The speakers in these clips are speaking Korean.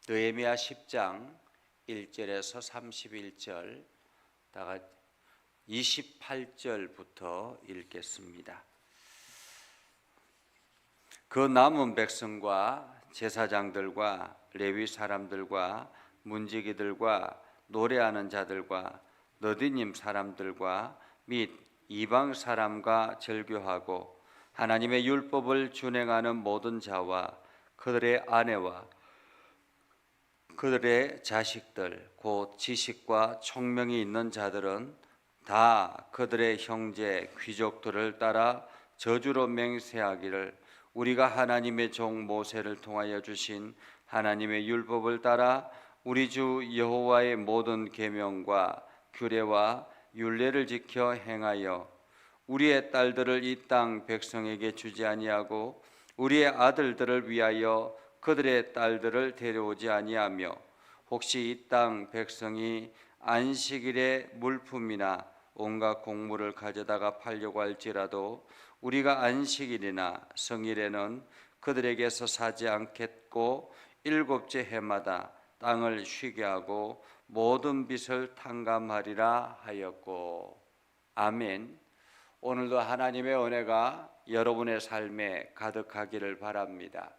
느헤미야 10장 1절에서 31절, 다가 28절부터 읽겠습니다. 그 남은 백성과 제사장들과 레위 사람들과 문지기들과 노래하는 자들과 너디님 사람들과 및 이방 사람과 절교하고 하나님의 율법을 준행하는 모든 자와 그들의 아내와 그들의 자식들 곧 지식과 총명이 있는 자들은 다 그들의 형제 귀족들을 따라 저주로 맹세하기를 우리가 하나님의 종 모세를 통하여 주신 하나님의 율법을 따라 우리 주 여호와의 모든 계명과 규례와 율례를 지켜 행하여 우리의 딸들을 이 땅 백성에게 주지 아니하고 우리의 아들들을 위하여 그들의 딸들을 데려오지 아니하며 혹시 이 땅 백성이 안식일에 물품이나 온갖 곡물을 가져다가 팔려고 할지라도 우리가 안식일이나 성일에는 그들에게서 사지 않겠고 일곱째 해마다 땅을 쉬게 하고 모든 빚을 탕감하리라 하였고. 아멘. 오늘도 하나님의 은혜가 여러분의 삶에 가득하기를 바랍니다.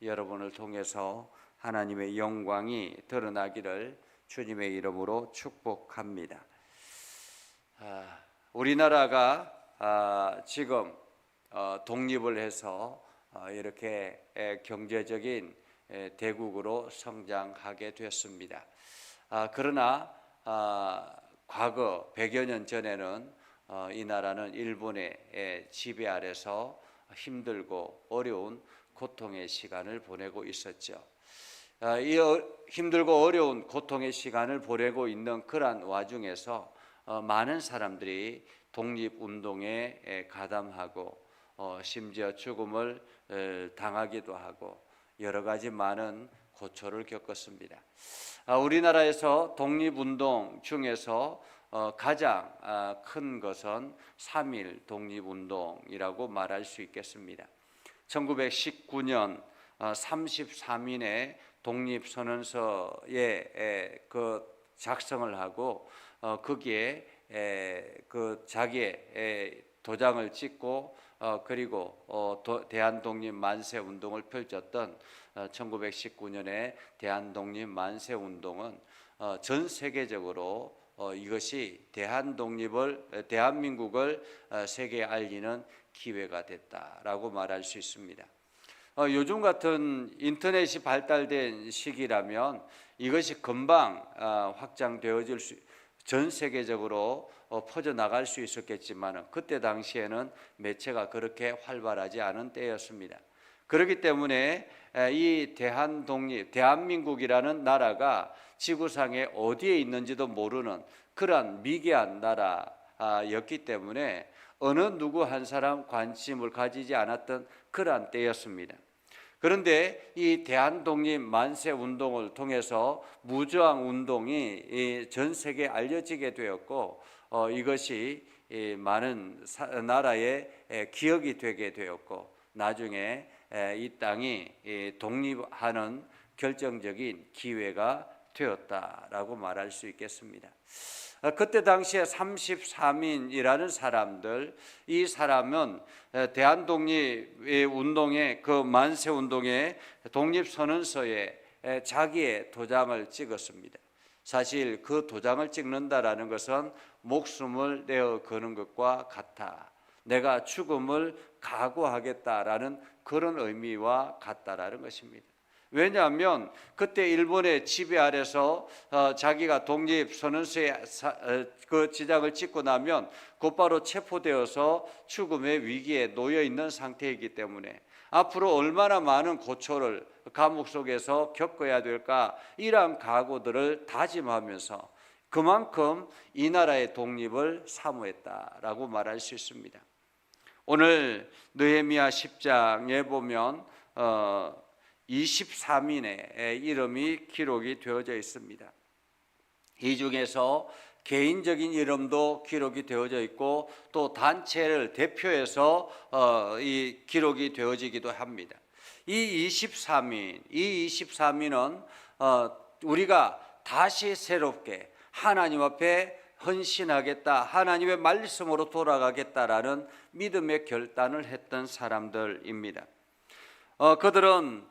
여러분을 통해서 하나님의 영광이 드러나기를 주님의 이름으로 축복합니다. 우리나라가 지금 독립을 해서 이렇게 경제적인 대국으로 성장하게 됐습니다. 그러나 과거 100여 년 전에는 이 나라는 일본의 지배 아래서 힘들고 어려운 고통의 시간을 보내고 있었죠. 이 힘들고 어려운 고통의 시간을 보내고 있는 그러한 와중에서 많은 사람들이 독립운동에 가담하고 심지어 죽음을 당하기도 하고 여러 가지 많은 고초를 겪었습니다. 우리나라에서 독립운동 중에서 가장 큰 것은 3.1 독립운동이라고 말할 수 있겠습니다. 1919년 33인의 독립선언서에 작성을 하고 거기에 그 자기의 도장을 찍고 그리고 대한독립 만세운동을 펼쳤던 1919년의 대한독립 만세운동은 전 세계적으로 이것이 대한민국을 세계에 알리는 기회가 됐다라고 말할 수 있습니다. 요즘 같은 인터넷이 발달된 시기라면 이것이 금방 확장되어질 전 세계적으로 퍼져나갈 수 있었겠지만 그때 당시에는 매체가 그렇게 활발하지 않은 때였습니다. 그렇기 때문에 이 대한민국이라는 나라가 지구상에 어디에 있는지도 모르는 그러한 미개한 나라였기 때문에 어느 누구 한 사람 관심을 가지지 않았던 그러한 때였습니다. 그런데 이 대한독립 만세운동을 통해서 무저항 운동이 전 세계에 알려지게 되었고 이것이 많은 나라의 기억이 되게 되었고 나중에 이 땅이 독립하는 결정적인 기회가 되었다라고 말할 수 있겠습니다. 그때 당시에 33인이라는 사람들, 이 사람은 대한독립운동의 그 만세운동의 독립선언서에 자기의 도장을 찍었습니다. 사실 그 도장을 찍는다라는 것은 목숨을 내어 거는 것과 같아. 내가 죽음을 각오하겠다라는 그런 의미와 같다라는 것입니다. 왜냐하면 그때 일본의 지배 아래서 자기가 독립선언서에 그 지장을 찍고 나면 곧바로 체포되어서 죽음의 위기에 놓여 있는 상태이기 때문에 앞으로 얼마나 많은 고초를 감옥 속에서 겪어야 될까 이러한 각오들을 다짐하면서 그만큼 이 나라의 독립을 사모했다라고 말할 수 있습니다. 오늘 느헤미야 10장에 보면 23인의 이름이 기록이 되어져 있습니다. 이 중에서 개인적인 이름도 기록이 되어져 있고 또 단체를 대표해서 이 기록이 되어지기도 합니다. 이 23인 우리가 다시 새롭게 하나님 앞에 헌신하겠다, 하나님의 말씀으로 돌아가겠다라는 믿음의 결단을 했던 사람들입니다. 그들은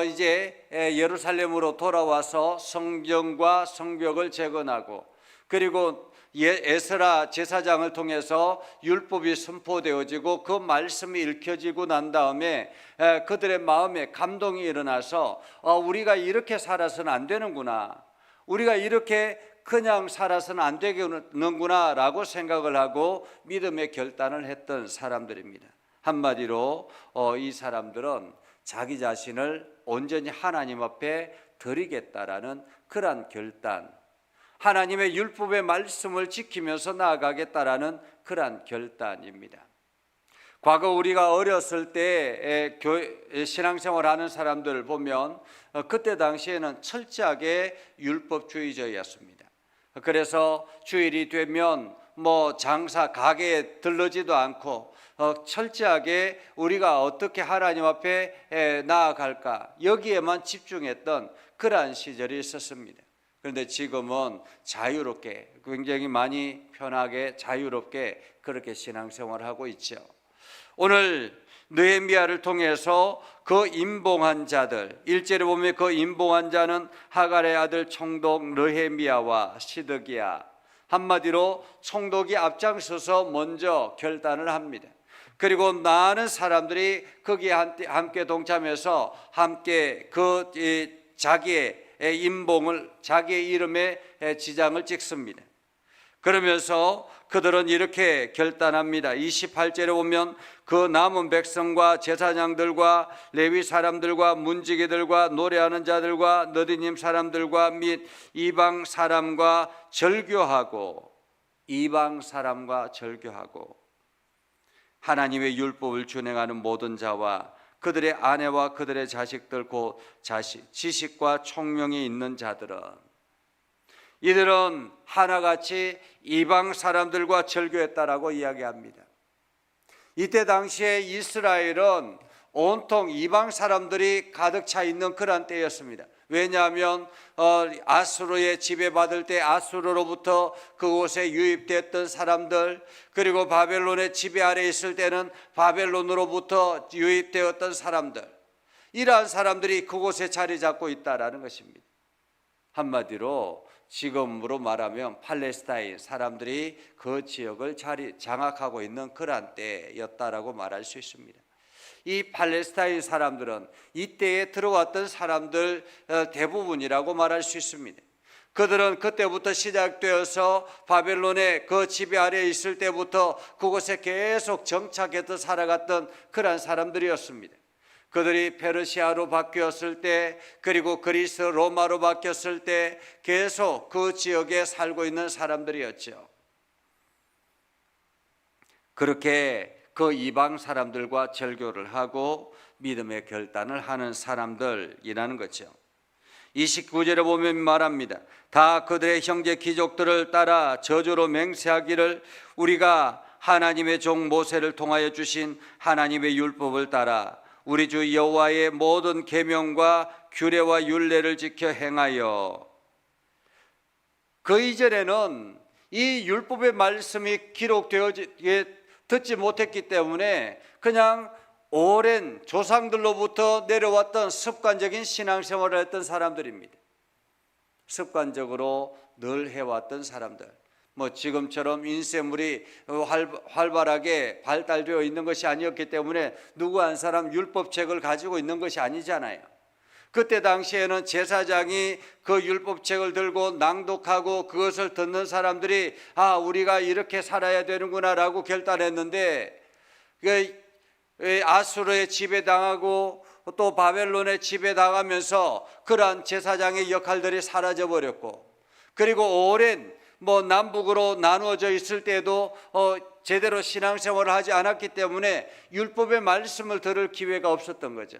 이제 예루살렘으로 돌아와서 성전과 성벽을 재건하고, 그리고 에스라 제사장을 통해서 율법이 선포되어지고 그 말씀이 읽혀지고 난 다음에 그들의 마음에 감동이 일어나서 우리가 이렇게 살아서는 안 되는구나, 우리가 이렇게 그냥 살아서는 안 되겠는구나 라고 생각을 하고 믿음의 결단을 했던 사람들입니다. 한마디로 이 사람들은 자기 자신을 온전히 하나님 앞에 드리겠다라는 그러한 결단, 하나님의 율법의 말씀을 지키면서 나아가겠다라는 그러한 결단입니다. 과거 우리가 어렸을 때 신앙생활하는 사람들 보면 그때 당시에는 철저하게 율법주의자였습니다. 그래서 주일이 되면 장사 가게에 들르지도 않고 철저하게 우리가 어떻게 하나님 앞에 나아갈까, 여기에만 집중했던 그러한 시절이 있었습니다. 그런데 지금은 자유롭게, 굉장히 많이 편하게 자유롭게 그렇게 신앙생활을 하고 있죠. 오늘 느헤미야를 통해서 그 임봉한 자들, 1절에 보면 그 임봉한 자는 하갈의 아들 총독 느헤미야와 시드기야, 한마디로 총독이 앞장서서 먼저 결단을 합니다. 그리고 많은 사람들이 거기에 함께 동참해서 함께 자기의 임봉을, 자기의 이름에 지장을 찍습니다. 그러면서 그들은 이렇게 결단합니다. 28절에 보면 그 남은 백성과 제사장들과 레위 사람들과 문지기들과 노래하는 자들과 너디님 사람들과 및 이방 사람과 절교하고, 하나님의 율법을 준행하는 모든 자와 그들의 아내와 그들의 자식들, 곧 지식과 총명이 있는 자들은, 이들은 하나같이 이방 사람들과 절교했다라고 이야기합니다. 이때 당시에 이스라엘은 온통 이방 사람들이 가득 차 있는 그런 때였습니다. 왜냐하면 아수르의 지배받을 때 아수르로부터 그곳에 유입됐던 사람들, 그리고 바벨론의 지배 아래 있을 때는 바벨론으로부터 유입되었던 사람들, 이러한 사람들이 그곳에 자리 잡고 있다라는 것입니다. 한마디로 지금으로 말하면 팔레스타인 사람들이 그 지역을 장악하고 있는 그러한 때였다라고 말할 수 있습니다. 이 팔레스타인 사람들은 이때에 들어왔던 사람들 대부분이라고 말할 수 있습니다. 그들은 그때부터 시작되어서 바벨론의 그 지배 아래에 있을 때부터 그곳에 계속 정착해서 살아갔던 그러한 사람들이었습니다. 그들이 페르시아로 바뀌었을 때, 그리고 그리스 로마로 바뀌었을 때 계속 그 지역에 살고 있는 사람들이었죠. 그렇게 그 이방 사람들과 절교를 하고 믿음의 결단을 하는 사람들이라는 거죠. 29절에 보면 말합니다. 다 그들의 형제 귀족들을 따라 저주로 맹세하기를, 우리가 하나님의 종 모세를 통하여 주신 하나님의 율법을 따라 우리 주 여호와의 모든 계명과 규례와 율례를 지켜 행하여. 그 이전에는 이 율법의 말씀이 기록되어 듣지 못했기 때문에 그냥 오랜 조상들로부터 내려왔던 습관적인 신앙생활을 했던 사람들입니다. 습관적으로 늘 해왔던 사람들. 지금처럼 인쇄물이 활발하게 발달되어 있는 것이 아니었기 때문에 누구 한 사람 율법책을 가지고 있는 것이 아니잖아요. 그때 당시에는 제사장이 그 율법책을 들고 낭독하고 그것을 듣는 사람들이 우리가 이렇게 살아야 되는구나 라고 결단했는데, 아수르의 지배당하고 또 바벨론의 지배당하면서 그러한 제사장의 역할들이 사라져 버렸고, 그리고 오랜 남북으로 나누어져 있을 때도 제대로 신앙생활을 하지 않았기 때문에 율법의 말씀을 들을 기회가 없었던 거죠.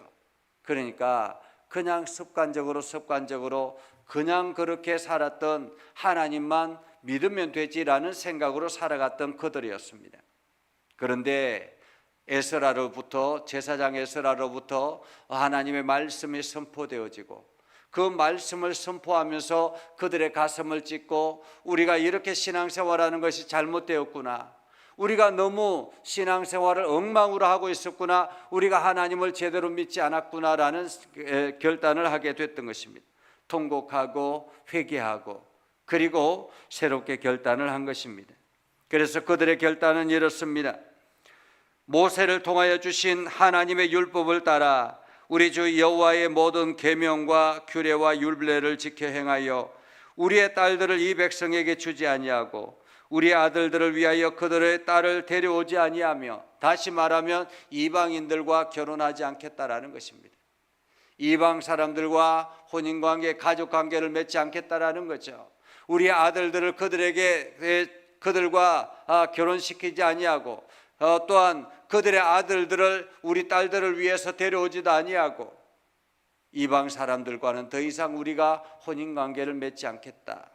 그러니까 그냥 습관적으로 그냥 그렇게 살았던, 하나님만 믿으면 되지라는 생각으로 살아갔던 그들이었습니다. 그런데 에스라로부터, 제사장 에스라로부터 하나님의 말씀이 선포되어지고 그 말씀을 선포하면서 그들의 가슴을 찢고 우리가 이렇게 신앙생활하는 것이 잘못되었구나, 우리가 너무 신앙생활을 엉망으로 하고 있었구나, 우리가 하나님을 제대로 믿지 않았구나라는 결단을 하게 됐던 것입니다. 통곡하고 회개하고 그리고 새롭게 결단을 한 것입니다. 그래서 그들의 결단은 이렇습니다. 모세를 통하여 주신 하나님의 율법을 따라 우리 주 여호와의 모든 계명과 규례와 율례를 지켜 행하여 우리의 딸들을 이 백성에게 주지 아니하고 우리 아들들을 위하여 그들의 딸을 데려오지 아니하며, 다시 말하면 이방인들과 결혼하지 않겠다라는 것입니다. 이방 사람들과 혼인관계, 가족관계를 맺지 않겠다라는 거죠. 우리 아들들을 그들과 결혼시키지 아니하고 또한 그들의 아들들을 우리 딸들을 위해서 데려오지도 아니하고 이방 사람들과는 더 이상 우리가 혼인관계를 맺지 않겠다.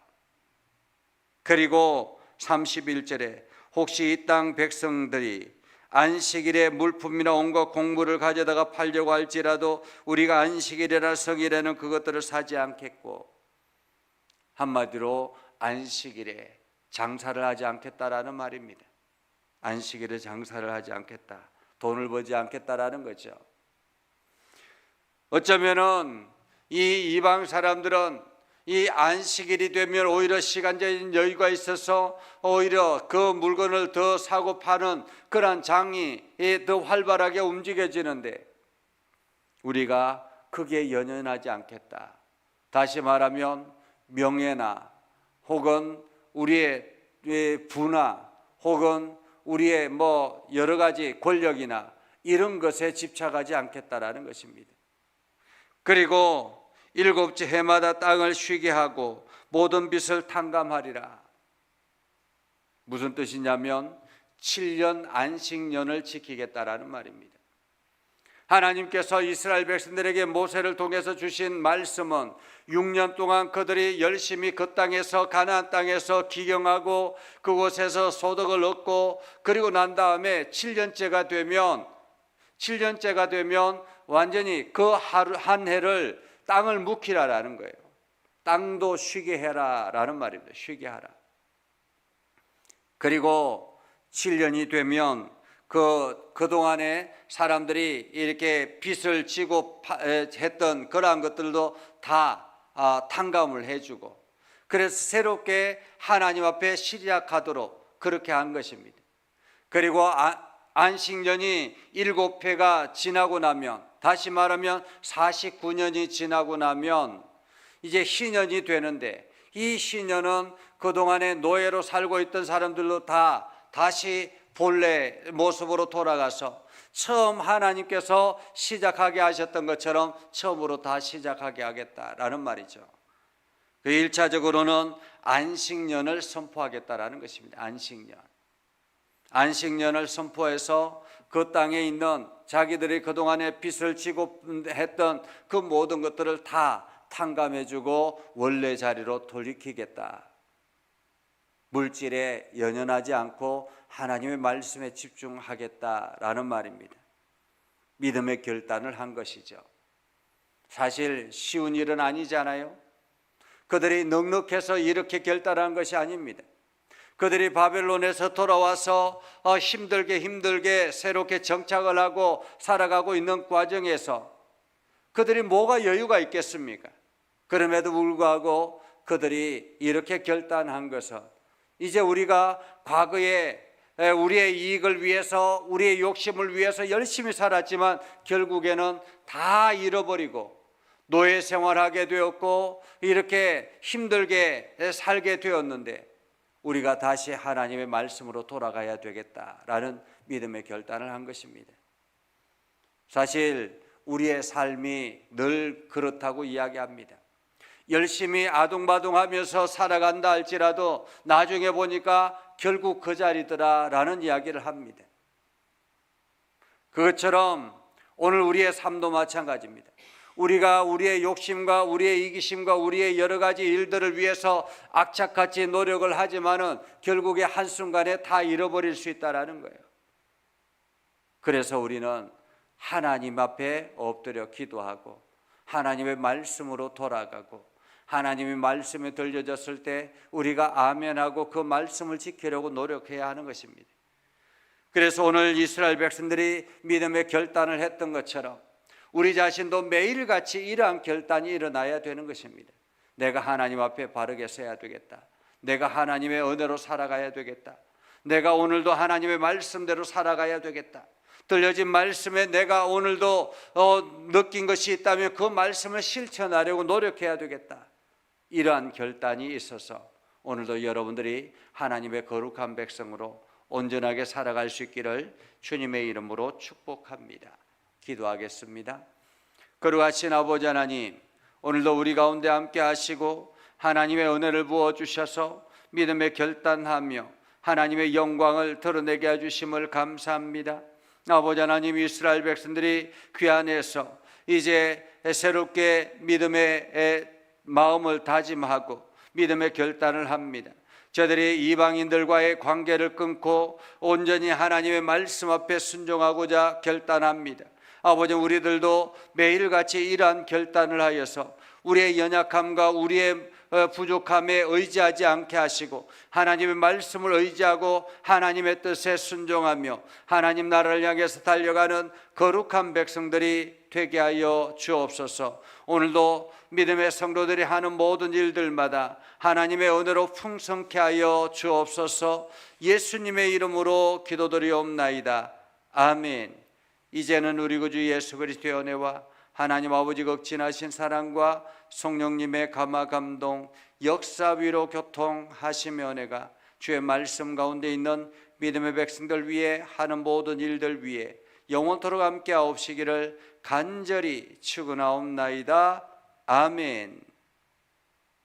그리고 31절에 혹시 이 땅 백성들이 안식일에 물품이나 온갖 곡물을 가져다가 팔려고 할지라도 우리가 안식일이나 성일에는 그것들을 사지 않겠고, 한마디로 안식일에 장사를 하지 않겠다라는 말입니다. 안식일에 장사를 하지 않겠다, 돈을 벌지 않겠다라는 거죠. 어쩌면은 이 이방 사람들은 이 안식일이 되면 오히려 시간적인 여유가 있어서 오히려 그 물건을 더 사고 파는 그런 장이 더 활발하게 움직여지는데 우리가 크게 연연하지 않겠다. 다시 말하면 명예나 혹은 우리의 부나 혹은 우리의 여러 가지 권력이나 이런 것에 집착하지 않겠다라는 것입니다. 그리고 일곱째 해마다 땅을 쉬게 하고 모든 빚을 탕감하리라. 무슨 뜻이냐면 7년 안식년을 지키겠다라는 말입니다. 하나님께서 이스라엘 백성들에게 모세를 통해서 주신 말씀은 6년 동안 그들이 열심히 그 땅에서, 가나안 땅에서 기경하고 그곳에서 소득을 얻고 그리고 난 다음에 7년째가 되면 완전히 그 하루 한 해를 땅을 묵히라라는 거예요. 땅도 쉬게 해라라는 말입니다. 쉬게 하라. 그리고 7년이 되면 그동안에 사람들이 이렇게 빚을 지고 했던 그러한 것들도 다 탕감을 해주고, 그래서 새롭게 하나님 앞에 시작하도록 그렇게 한 것입니다. 그리고 안식년이 7회가 지나고 나면, 다시 말하면 49년이 지나고 나면 이제 희년이 되는데, 이 희년은 그동안에 노예로 살고 있던 사람들도 다 다시 본래 모습으로 돌아가서 처음 하나님께서 시작하게 하셨던 것처럼 처음으로 다 시작하게 하겠다라는 말이죠. 그 1차적으로는 안식년을 선포하겠다라는 것입니다. 안식년을 선포해서 그 땅에 있는 자기들이 그동안에 빚을 지고 했던 그 모든 것들을 다 탕감해주고 원래 자리로 돌이키겠다. 물질에 연연하지 않고 하나님의 말씀에 집중하겠다라는 말입니다. 믿음의 결단을 한 것이죠. 사실 쉬운 일은 아니잖아요. 그들이 넉넉해서 이렇게 결단한 것이 아닙니다. 그들이 바벨론에서 돌아와서 힘들게 새롭게 정착을 하고 살아가고 있는 과정에서 그들이 뭐가 여유가 있겠습니까? 그럼에도 불구하고 그들이 이렇게 결단한 것은, 이제 우리가 과거에 우리의 이익을 위해서, 우리의 욕심을 위해서 열심히 살았지만 결국에는 다 잃어버리고 노예 생활하게 되었고 이렇게 힘들게 살게 되었는데 우리가 다시 하나님의 말씀으로 돌아가야 되겠다라는 믿음의 결단을 한 것입니다. 사실 우리의 삶이 늘 그렇다고 이야기합니다. 열심히 아둥바둥하면서 살아간다 할지라도 나중에 보니까 결국 그 자리더라라는 이야기를 합니다. 그것처럼 오늘 우리의 삶도 마찬가지입니다. 우리가 우리의 욕심과 우리의 이기심과 우리의 여러 가지 일들을 위해서 악착같이 노력을 하지만은 결국에 한순간에 다 잃어버릴 수 있다라는 거예요. 그래서 우리는 하나님 앞에 엎드려 기도하고 하나님의 말씀으로 돌아가고 하나님의 말씀에 들려졌을 때 우리가 아멘하고 그 말씀을 지키려고 노력해야 하는 것입니다. 그래서 오늘 이스라엘 백성들이 믿음의 결단을 했던 것처럼 우리 자신도 매일같이 이러한 결단이 일어나야 되는 것입니다. 내가 하나님 앞에 바르게 서야 되겠다. 내가 하나님의 은혜로 살아가야 되겠다. 내가 오늘도 하나님의 말씀대로 살아가야 되겠다. 들려진 말씀에 내가 오늘도 느낀 것이 있다면 그 말씀을 실천하려고 노력해야 되겠다. 이러한 결단이 있어서 오늘도 여러분들이 하나님의 거룩한 백성으로 온전하게 살아갈 수 있기를 주님의 이름으로 축복합니다. 기도하겠습니다. 거룩하신 아버지 하나님, 오늘도 우리 가운데 함께 하시고 하나님의 은혜를 부어주셔서 믿음의 결단하며 하나님의 영광을 드러내게 해주심을 감사합니다. 아버지 하나님, 이스라엘 백성들이 그 안에서 이제 새롭게 믿음의 마음을 다짐하고 믿음의 결단을 합니다. 저들이 이방인들과의 관계를 끊고 온전히 하나님의 말씀 앞에 순종하고자 결단합니다. 아버지, 우리들도 매일같이 이러한 결단을 하여서 우리의 연약함과 우리의 부족함에 의지하지 않게 하시고 하나님의 말씀을 의지하고 하나님의 뜻에 순종하며 하나님 나라를 향해서 달려가는 거룩한 백성들이 되게 하여 주옵소서. 오늘도 믿음의 성도들이 하는 모든 일들마다 하나님의 은혜로 풍성케 하여 주옵소서. 예수님의 이름으로 기도드리옵나이다. 아멘. 이제는 우리 구주 예수 그리스도의 은혜와 하나님 아버지 극진하신 사랑과 성령님의 감화 감동 역사 위로 교통하시며 은혜가 주의 말씀 가운데 있는 믿음의 백성들 위해 하는 모든 일들 위해 영원토록 함께 하옵시기를 간절히 축원하옵나이다. 아멘.